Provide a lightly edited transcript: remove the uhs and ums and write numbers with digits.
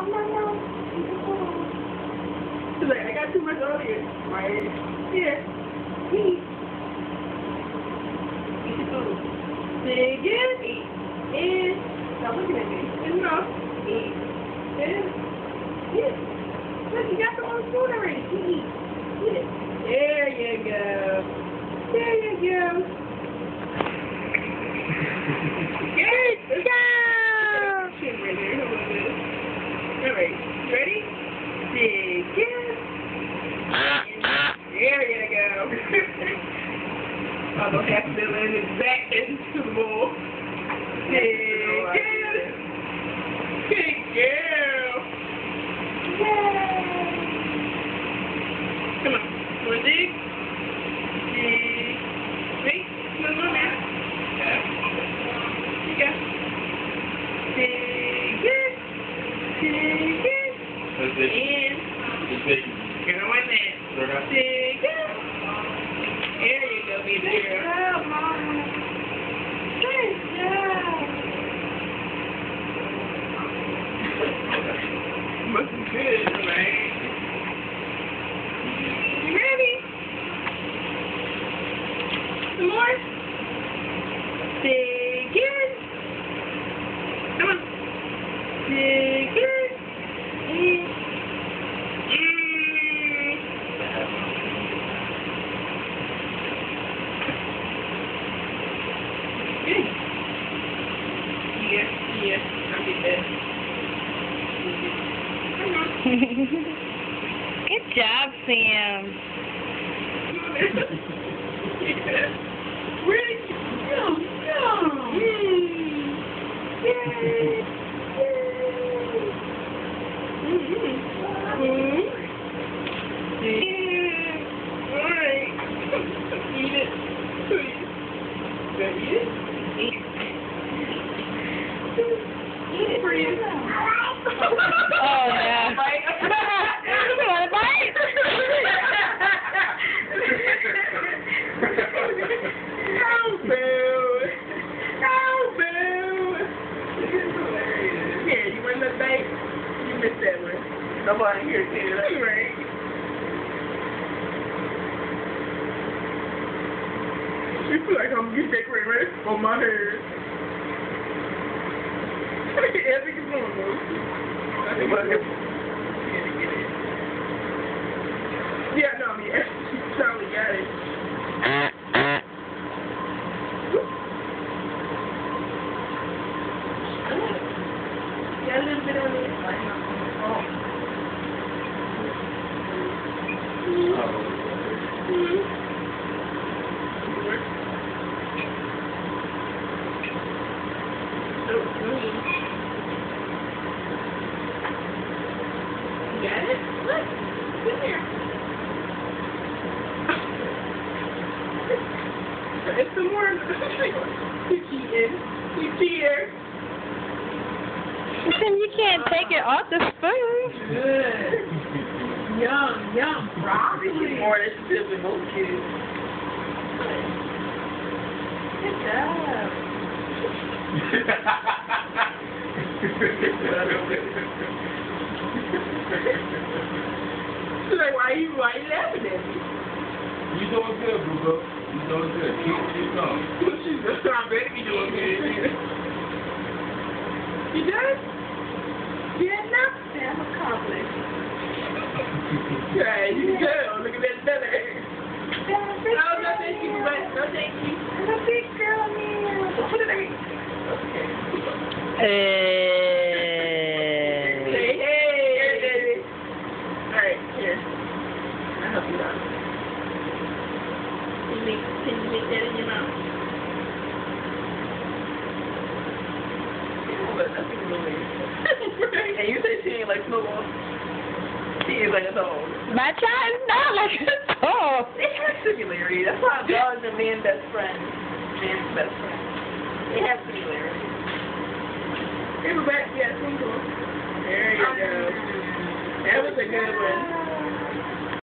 She's like, I got too much earlier. Right here. Eat. Eat your food. Dig in. Eat. In. Stop looking at me. In enough. Eat. In. Eat. Look, you got the whole food already. Eat. Eat it. There you go. There you go. Good job. All right. Ready? Dig in. There you go. Almost have to land it back into the bowl. Dig in. Good girl. Yay. Come on. You want to dig? Dig. Wait. Come on, man. Here you go. Dig in. Dig in. And go in there. Dig in. There you go, baby girl. Good job, Mama. Good job. Must be good, right? You ready? Some more? Dig in. Come on. Dig in. Good. Yeah, I'll get that. Good job, Sam. Ready? Yum, yum. Yay. All right. Eat it. Please. Eat it? Eat it for you. Oh, yeah. Bite. You want to bite? Oh, boo. Oh, boo. This is hilarious. Here, you want that bite? You missed that one. Nobody here can do that. Right. You feel like I'm gonna get that creamer on my hair. I think it's normal. I think it's yeah, no, I mean, she totally got it. Got a little bit on it. Got it? Look, sit there. It's some more. You cheated. You cheated. Sam, you can't take it off the spoon. Good. Yum, yum. Broccoli. More than simply most kids. Good job. She's like, why you laughing at me? You doing good, boo-boo. You doing good. Keep going. She's just trying to be doing good. You done? Yeah, enough? Damn, accomplished. Yeah, you good. Look at that belly. No, no, thank you. No, thank you. I'm a big girl now. Put it there. Okay. Say hey, baby. All right, here. I'll help you out. Can you make that in your mouth? Nothing really. And you say she ain't like Snowball. She is like a dog. My child is not like a dog. They have similarities. That's why dogs are man's best friend. Man's best friend. They have similarities. Hey, we're back. Yeah, single. There you go. That was a good one.